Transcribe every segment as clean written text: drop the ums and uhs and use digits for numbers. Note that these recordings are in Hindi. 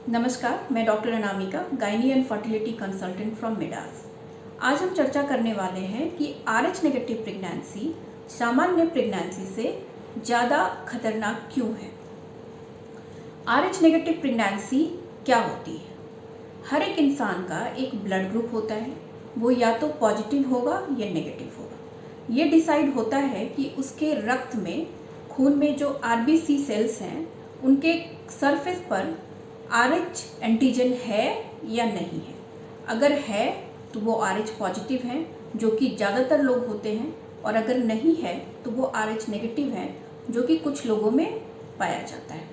नमस्कार, मैं doctor Anamika, gynae and fertility consultant from Midas. आज हम चर्चा करने वाले हैं कि RH नेगेटिव प्रेगनेंसी सामान्य प्रेगनेंसी से ज़्यादा खतरनाक क्यों है। RH नेगेटिव प्रेगनेंसी क्या होती है? हर एक इंसान का एक ब्लड ग्रुप होता है, वो या तो पॉजिटिव होगा या नेगेटिव होगा। ये डिसाइड होता है कि उसके रक्त में, खून में जो RBC सेल्स हैं, उनके सरफेस पर RH एंटीजन है या नहीं है। अगर है तो वो RH पॉजिटिव हैं, जो कि ज़्यादातर लोग होते हैं, और अगर नहीं है तो वो RH नेगेटिव हैं, जो कि कुछ लोगों में पाया जाता है।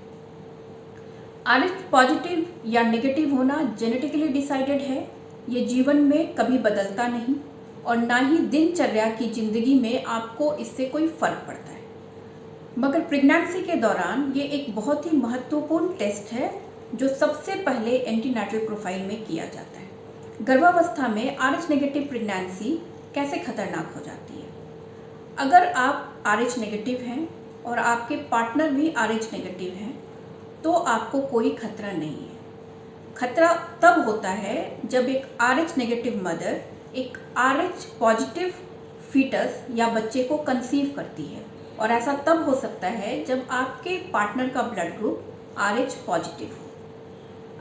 RH पॉजिटिव या नेगेटिव होना जेनेटिकली डिसाइडेड है। ये जीवन में कभी बदलता नहीं और ना ही दिनचर्या की ज़िंदगी में आपको इससे कोई फ़र्क पड़ता है। मगर प्रेगनेंसी के दौरान ये एक बहुत ही महत्वपूर्ण टेस्ट है जो सबसे पहले एंटीनेटल प्रोफाइल में किया जाता है। गर्भावस्था में RH नेगेटिव प्रेगनेंसी कैसे खतरनाक हो जाती है? अगर आप RH नेगेटिव हैं और आपके पार्टनर भी RH नेगेटिव हैं तो आपको कोई खतरा नहीं है। खतरा तब होता है जब एक RH नेगेटिव मदर एक RH पॉजिटिव फीटस या बच्चे को कंसीव करती है, और ऐसा तब हो सकता है जब आपके पार्टनर का ब्लड ग्रुप RH पॉजिटिव हो।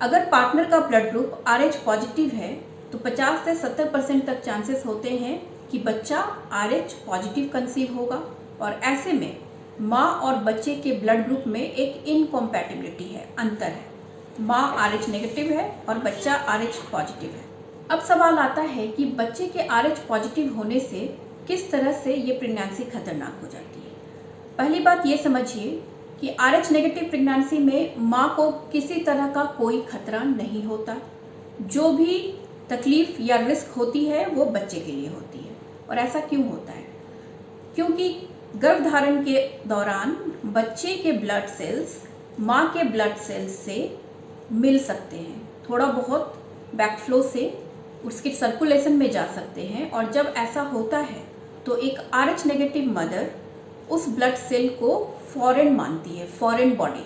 अगर पार्टनर का ब्लड ग्रुप RH पॉजिटिव है तो 50 से 70% तक चांसेस होते हैं कि बच्चा RH पॉजिटिव कंसीव होगा, और ऐसे में माँ और बच्चे के ब्लड ग्रुप में एक इनकॉम्पैटिबिलिटी है, अंतर है। माँ RH नेगेटिव है और बच्चा RH पॉजिटिव है। अब सवाल आता है कि बच्चे के RH पॉजिटिव होने से किस तरह से ये प्रेगनेंसी खतरनाक हो जाती है। पहली बात ये समझिए कि RH नेगेटिव प्रेगनेंसी में माँ को किसी तरह का कोई खतरा नहीं होता। जो भी तकलीफ़ या रिस्क होती है वो बच्चे के लिए होती है। और ऐसा क्यों होता है? क्योंकि गर्भधारण के दौरान बच्चे के ब्लड सेल्स माँ के ब्लड सेल्स से मिल सकते हैं, थोड़ा बहुत बैकफ्लो से उसके सर्कुलेशन में जा सकते हैं, और जब ऐसा होता है तो एक RH नेगेटिव मदर उस ब्लड सेल को फॉरेन मानती है, फॉरेन बॉडी।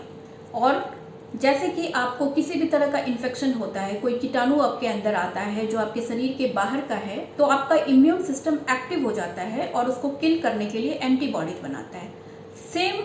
और जैसे कि आपको किसी भी तरह का इन्फेक्शन होता है, कोई कीटाणु आपके अंदर आता है जो आपके शरीर के बाहर का है, तो आपका इम्यून सिस्टम एक्टिव हो जाता है और उसको किल करने के लिए एंटीबॉडीज बनाता है। सेम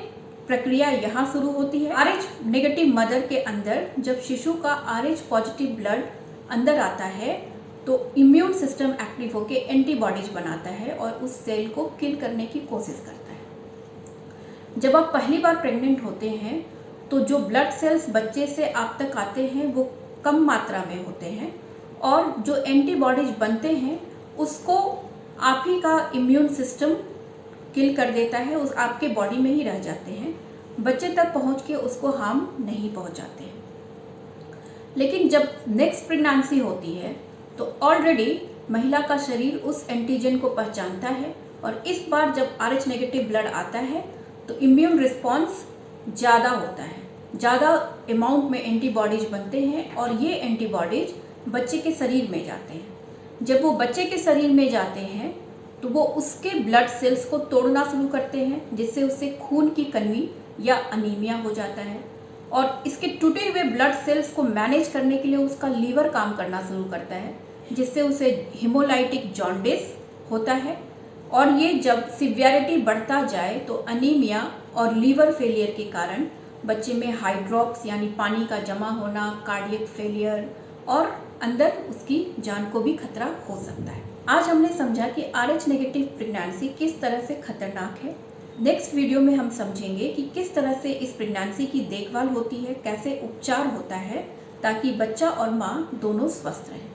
प्रक्रिया यहाँ शुरू होती है। RH नेगेटिव मदर के अंदर जब शिशु का RH पॉजिटिव ब्लड अंदर आता है तो इम्यून सिस्टम एक्टिव होकर एंटीबॉडीज बनाता है और उस सेल को किल करने की कोशिश करता है। जब आप पहली बार प्रेग्नेंट होते हैं तो जो ब्लड सेल्स बच्चे से आप तक आते हैं वो कम मात्रा में होते हैं, और जो एंटीबॉडीज बनते हैं उसको आप ही का इम्यून सिस्टम किल कर देता है, उस आपके बॉडी में ही रह जाते हैं, बच्चे तक पहुंच के उसको हार्म नहीं पहुंचाते हैं। लेकिन जब नेक्स्ट प्रेगनेंसी होती है तो ऑलरेडी महिला का शरीर उस एंटीजन को पहचानता है, और इस बार जब RH नेगेटिव ब्लड आता है तो इम्यून रिस्पॉन्स ज़्यादा होता है, ज़्यादा अमाउंट में एंटीबॉडीज बनते हैं, और ये एंटीबॉडीज बच्चे के शरीर में जाते हैं। जब वो बच्चे के शरीर में जाते हैं तो वो उसके ब्लड सेल्स को तोड़ना शुरू करते हैं, जिससे उससे खून की कमी या अनीमिया हो जाता है, और इसके टूटे हुए ब्लड सेल्स को मैनेज करने के लिए उसका लीवर काम करना शुरू करता है, जिससे उसे हिमोलाइटिक जॉन्डिस होता है। और ये जब सिवियरिटी बढ़ता जाए तो अनीमिया और लीवर फेलियर के कारण बच्चे में हाइड्रॉप्स यानी पानी का जमा होना, कार्डियक फेलियर, और अंदर उसकी जान को भी खतरा हो सकता है। आज हमने समझा कि RH नेगेटिव प्रेगनेंसी किस तरह से खतरनाक है। नेक्स्ट वीडियो में हम समझेंगे कि किस तरह से इस प्रेगनेंसी की देखभाल होती है, कैसे उपचार होता है, ताकि बच्चा और माँ दोनों स्वस्थ रहें।